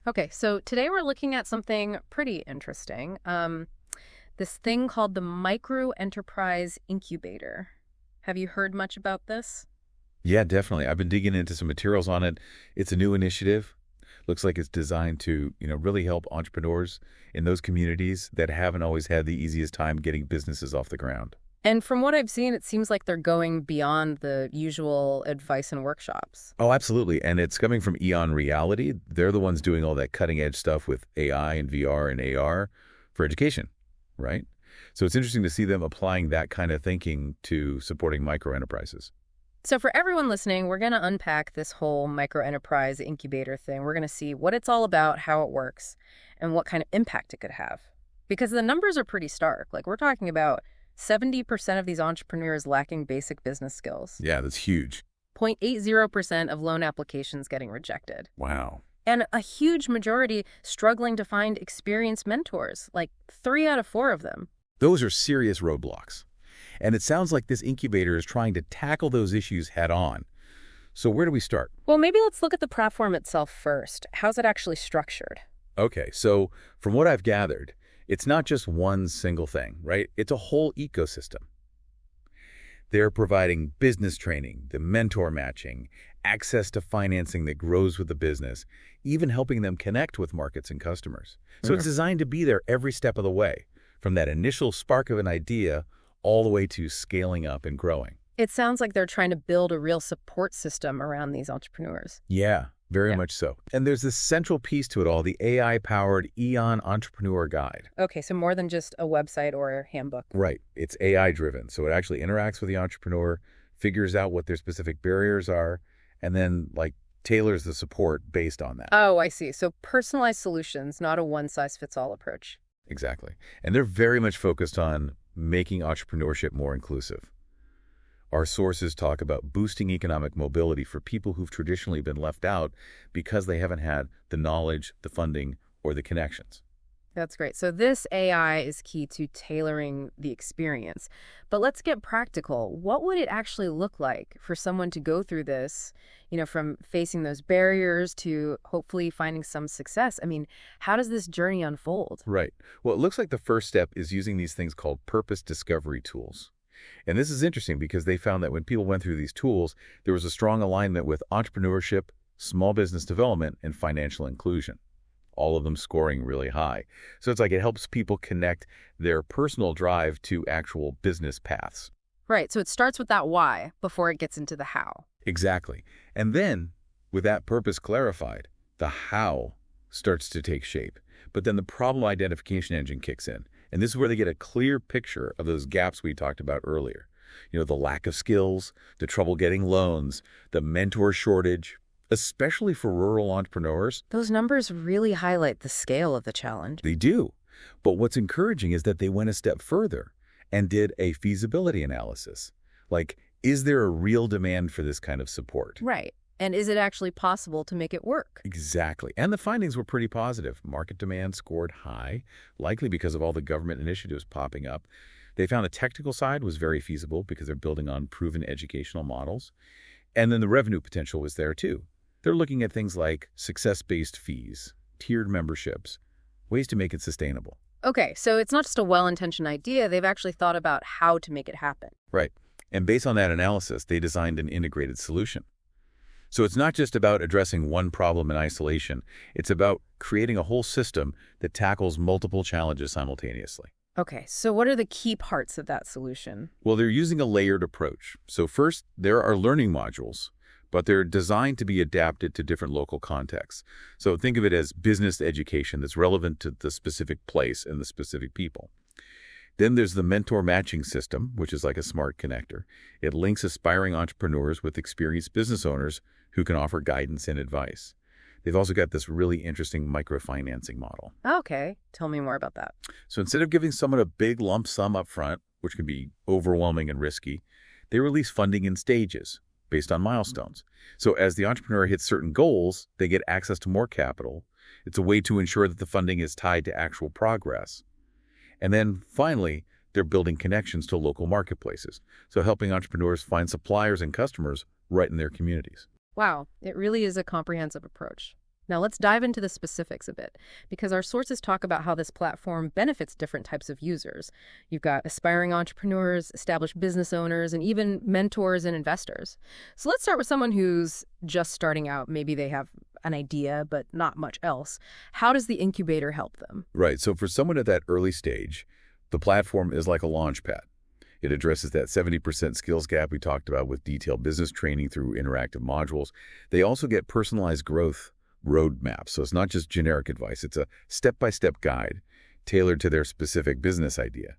Okay, so today we're looking at something pretty interesting. This thing called the Micro-Enterprise Incubator. Have you heard much about this? Yeah, definitely. I've been digging into some materials on it. It's a new initiative. Looks like it's designed to, really help entrepreneurs in those communities that haven't always had the easiest time getting businesses off the ground. And from what I've seen, it seems like they're going beyond the usual advice and workshops. Oh, absolutely. And it's coming from EON Reality. They're the ones doing all that cutting edge stuff with AI and VR and AR for education, right? So it's interesting to see them applying that kind of thinking to supporting micro enterprises. So for everyone listening, we're going to unpack this whole Micro-Enterprise Incubator thing. We're going to see what it's all about, how it works, and what kind of impact it could have. Because the numbers are pretty stark. Like, we're talking about 70% of these entrepreneurs lacking basic business skills. Yeah, that's huge. 0.80% of loan applications getting rejected. Wow. And a huge majority struggling to find experienced mentors, like 3 out of 4 of them. Those are serious roadblocks. And it sounds like this incubator is trying to tackle those issues head on. So where do we start? Well, maybe let's look at the platform itself first. How's it actually structured? Okay, so from what I've gathered, it's not just one single thing, right? It's a whole ecosystem. They're providing business training, the mentor matching, access to financing that grows with the business, even helping them connect with markets and customers. So it's designed to be there every step of the way, from that initial spark of an idea all the way to scaling up and growing. It sounds like they're trying to build a real support system around these entrepreneurs. Yeah, very Yeah. much so. And there's this central piece to it all, the AI-powered EON Entrepreneur Guide. Okay, so more than just a website or a handbook. Right. It's AI-driven, so it actually interacts with the entrepreneur, figures out what their specific barriers are, and then, tailors the support based on that. Oh, I see. So personalized solutions, not a one-size-fits-all approach. Exactly. And they're very much focused on making entrepreneurship more inclusive. Our sources talk about boosting economic mobility for people who've traditionally been left out because they haven't had the knowledge, the funding, or the connections. That's great. So this AI is key to tailoring the experience. But let's get practical. What would it actually look like for someone to go through this, from facing those barriers to hopefully finding some success? I mean, how does this journey unfold? Right. Well, it looks like the first step is using these things called purpose discovery tools. And this is interesting because they found that when people went through these tools, there was a strong alignment with entrepreneurship, small business development, and financial inclusion, all of them scoring really high. So it's like it helps people connect their personal drive to actual business paths. Right. So it starts with that why before it gets into the how. Exactly. And then, with that purpose clarified, the how starts to take shape. But then the problem identification engine kicks in. And this is where they get a clear picture of those gaps we talked about earlier. The lack of skills, the trouble getting loans, the mentor shortage, especially for rural entrepreneurs. Those numbers really highlight the scale of the challenge. They do. But what's encouraging is that they went a step further and did a feasibility analysis. Is there a real demand for this kind of support? Right. And is it actually possible to make it work? Exactly. And the findings were pretty positive. Market demand scored high, likely because of all the government initiatives popping up. They found the technical side was very feasible because they're building on proven educational models. And then the revenue potential was there too. They're looking at things like success-based fees, tiered memberships, ways to make it sustainable. Okay, so it's not just a well-intentioned idea. They've actually thought about how to make it happen. Right. And based on that analysis, they designed an integrated solution. So it's not just about addressing one problem in isolation. It's about creating a whole system that tackles multiple challenges simultaneously. Okay, so what are the key parts of that solution? Well, they're using a layered approach. So first, there are learning modules, but they're designed to be adapted to different local contexts. So think of it as business education that's relevant to the specific place and the specific people. Then there's the mentor matching system, which is like a smart connector. It links aspiring entrepreneurs with experienced business owners who can offer guidance and advice. They've also got this really interesting microfinancing model. Okay, tell me more about that. So instead of giving someone a big lump sum up front, which can be overwhelming and risky, they release funding in stages based on milestones. So as the entrepreneur hits certain goals, they get access to more capital. It's a way to ensure that the funding is tied to actual progress. And then finally, they're building connections to local marketplaces, so helping entrepreneurs find suppliers and customers right in their communities. Wow, it really is a comprehensive approach. Now let's dive into the specifics a bit, because our sources talk about how this platform benefits different types of users. You've got aspiring entrepreneurs, established business owners, and even mentors and investors. So let's start with someone who's just starting out. Maybe they have an idea, but not much else. How does the incubator help them? Right. So for someone at that early stage, the platform is like a launch pad. It addresses that 70% skills gap we talked about with detailed business training through interactive modules. They also get personalized growth roadmaps. So it's not just generic advice. It's a step-by-step guide tailored to their specific business idea.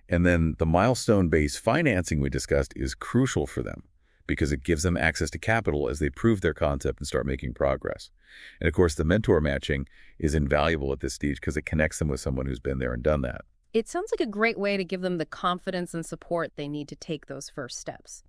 And then the milestone-based financing we discussed is crucial for them because it gives them access to capital as they prove their concept and start making progress. And of course, the mentor matching is invaluable at this stage because it connects them with someone who's been there and done that. It sounds like a great way to give them the confidence and support they need to take those first steps.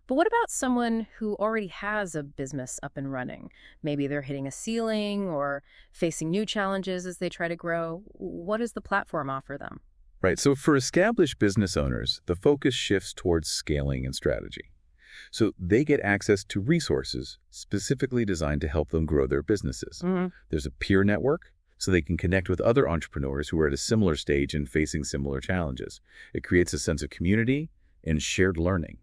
But what about someone who already has a business up and running? Maybe they're hitting a ceiling or facing new challenges as they try to grow. What does the platform offer them? Right. So for established business owners, the focus shifts towards scaling and strategy. So they get access to resources specifically designed to help them grow their businesses. There's a peer network, so they can connect with other entrepreneurs who are at a similar stage and facing similar challenges. It creates a sense of community and shared learning.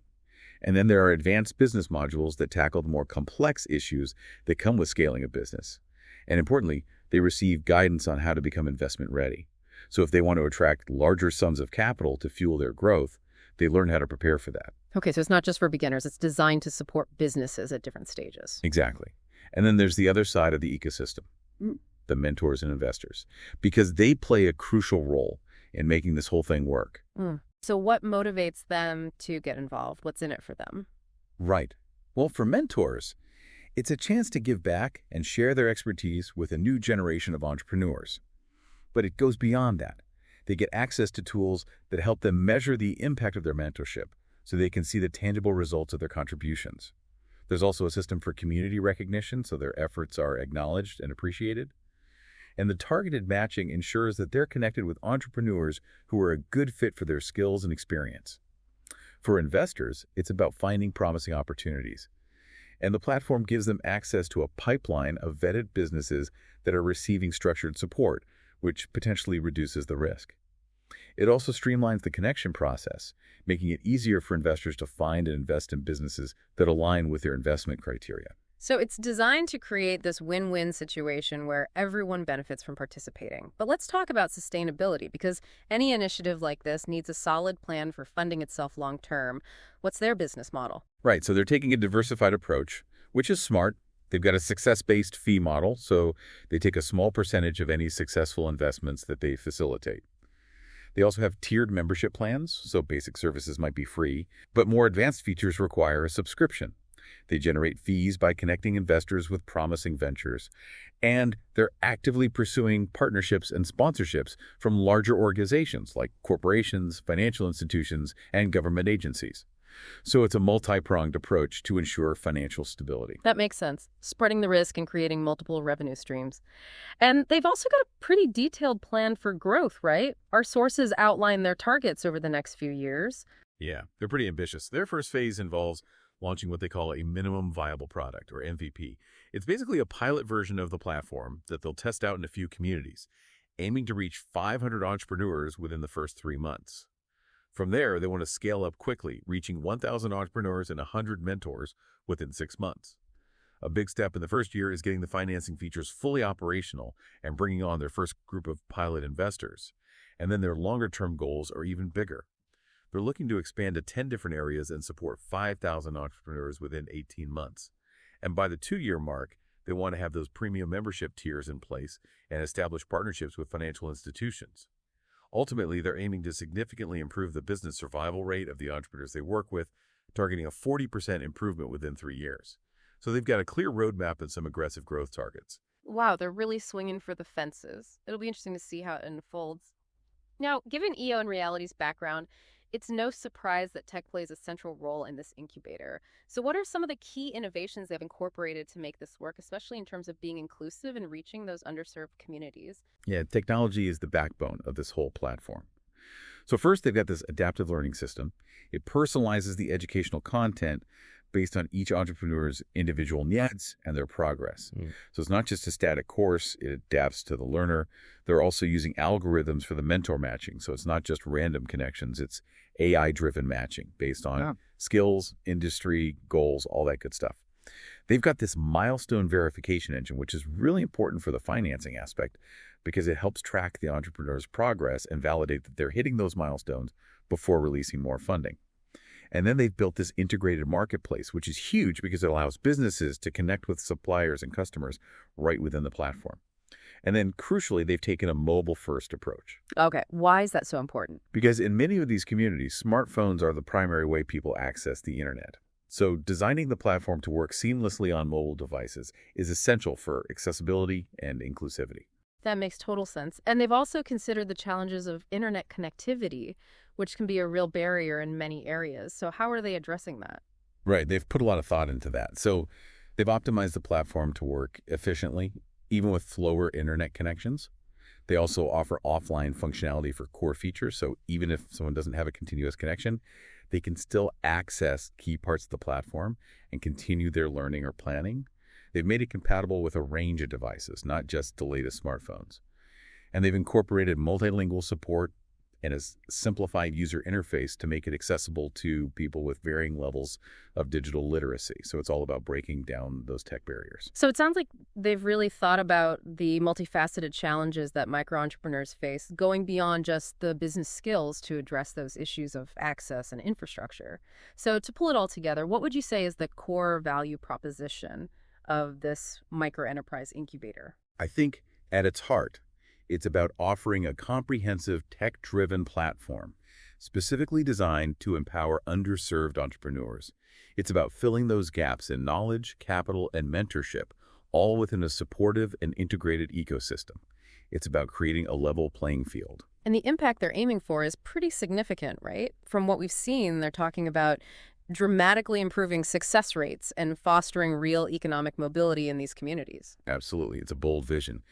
And then there are advanced business modules that tackle the more complex issues that come with scaling a business. And importantly, they receive guidance on how to become investment ready. So if they want to attract larger sums of capital to fuel their growth, they learn how to prepare for that. Okay, so it's not just for beginners. It's designed to support businesses at different stages. Exactly. And then there's the other side of the ecosystem. The mentors and investors, because they play a crucial role in making this whole thing work. So what motivates them to get involved? What's in it for them? Right. Well, for mentors, it's a chance to give back and share their expertise with a new generation of entrepreneurs. But it goes beyond that. They get access to tools that help them measure the impact of their mentorship so they can see the tangible results of their contributions. There's also a system for community recognition so their efforts are acknowledged and appreciated. And the targeted matching ensures that they're connected with entrepreneurs who are a good fit for their skills and experience. For investors, it's about finding promising opportunities. And the platform gives them access to a pipeline of vetted businesses that are receiving structured support, which potentially reduces the risk. It also streamlines the connection process, making it easier for investors to find and invest in businesses that align with their investment criteria. So it's designed to create this win-win situation where everyone benefits from participating. But let's talk about sustainability, because any initiative like this needs a solid plan for funding itself long-term. What's their business model? Right, so they're taking a diversified approach, which is smart. They've got a success-based fee model, so they take a small percentage of any successful investments that they facilitate. They also have tiered membership plans, so basic services might be free, but more advanced features require a subscription. They generate fees by connecting investors with promising ventures, and they're actively pursuing partnerships and sponsorships from larger organizations like corporations, financial institutions, and government agencies. So it's a multi-pronged approach to ensure financial stability. That makes sense. Spreading the risk and creating multiple revenue streams. And they've also got a pretty detailed plan for growth, right? Our sources outline their targets over the next few years. Yeah, they're pretty ambitious. Their first phase involves launching what they call a minimum viable product, or MVP. It's basically a pilot version of the platform that they'll test out in a few communities, aiming to reach 500 entrepreneurs within the first 3 months. From there, they want to scale up quickly, reaching 1,000 entrepreneurs and 100 mentors within 6 months. A big step in the first year is getting the financing features fully operational and bringing on their first group of pilot investors. And then their longer-term goals are even bigger. They're looking to expand to 10 different areas and support 5,000 entrepreneurs within 18 months. And by the 2-year mark, they want to have those premium membership tiers in place and establish partnerships with financial institutions. Ultimately, they're aiming to significantly improve the business survival rate of the entrepreneurs they work with, targeting a 40% improvement within 3 years. So they've got a clear roadmap and some aggressive growth targets. Wow, they're really swinging for the fences. It'll be interesting to see how it unfolds. Now, given EON Reality's background, it's no surprise that tech plays a central role in this incubator. So what are some of the key innovations they've incorporated to make this work, especially in terms of being inclusive and reaching those underserved communities? Yeah, technology is the backbone of this whole platform. So first, they've got this adaptive learning system. It personalizes the educational content based on each entrepreneur's individual needs and their progress. So it's not just a static course, it adapts to the learner. They're also using algorithms for the mentor matching. So it's not just random connections, it's AI-driven matching based on skills, industry, goals, all that good stuff. They've got this milestone verification engine, which is really important for the financing aspect because it helps track the entrepreneur's progress and validate that they're hitting those milestones before releasing more funding. And then they've built this integrated marketplace, which is huge because it allows businesses to connect with suppliers and customers right within the platform. And then, crucially, they've taken a mobile-first approach. Okay, why is that so important? Because in many of these communities, smartphones are the primary way people access the internet. So designing the platform to work seamlessly on mobile devices is essential for accessibility and inclusivity. That makes total sense. And they've also considered the challenges of internet connectivity, which can be a real barrier in many areas. So how are they addressing that? Right. They've put a lot of thought into that. So they've optimized the platform to work efficiently, even with slower internet connections. They also offer offline functionality for core features. So even if someone doesn't have a continuous connection, they can still access key parts of the platform and continue their learning or planning. They've made it compatible with a range of devices, not just the latest smartphones. And they've incorporated multilingual support and a simplified user interface to make it accessible to people with varying levels of digital literacy. So it's all about breaking down those tech barriers. So it sounds like they've really thought about the multifaceted challenges that micro-entrepreneurs face, going beyond just the business skills to address those issues of access and infrastructure. So to pull it all together, what would you say is the core value proposition of this micro-enterprise incubator? I think at its heart, it's about offering a comprehensive tech-driven platform specifically designed to empower underserved entrepreneurs. It's about filling those gaps in knowledge, capital, and mentorship, all within a supportive and integrated ecosystem. It's about creating a level playing field. And the impact they're aiming for is pretty significant, right? From what we've seen, they're talking about dramatically improving success rates and fostering real economic mobility in these communities. Absolutely. It's a bold vision.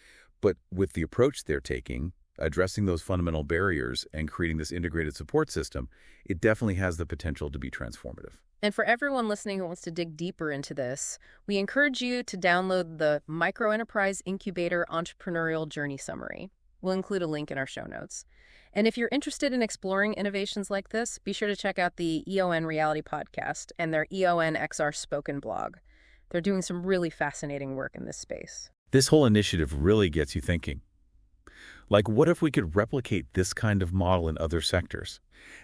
But with the approach they're taking, addressing those fundamental barriers and creating this integrated support system, it definitely has the potential to be transformative. And for everyone listening who wants to dig deeper into this, we encourage you to download the Micro-Enterprise Incubator Entrepreneurial Journey Summary. We'll include a link in our show notes. And if you're interested in exploring innovations like this, be sure to check out the EON Reality podcast and their EON XR Spoken blog. They're doing some really fascinating work in this space. This whole initiative really gets you thinking. Like, what if we could replicate this kind of model in other sectors?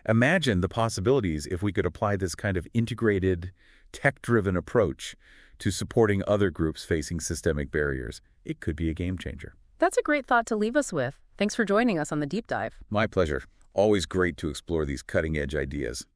Imagine the possibilities if we could apply this kind of integrated, tech-driven approach to supporting other groups facing systemic barriers. It could be a game changer. That's a great thought to leave us with. Thanks for joining us on the Deep Dive. My pleasure. Always great to explore these cutting-edge ideas.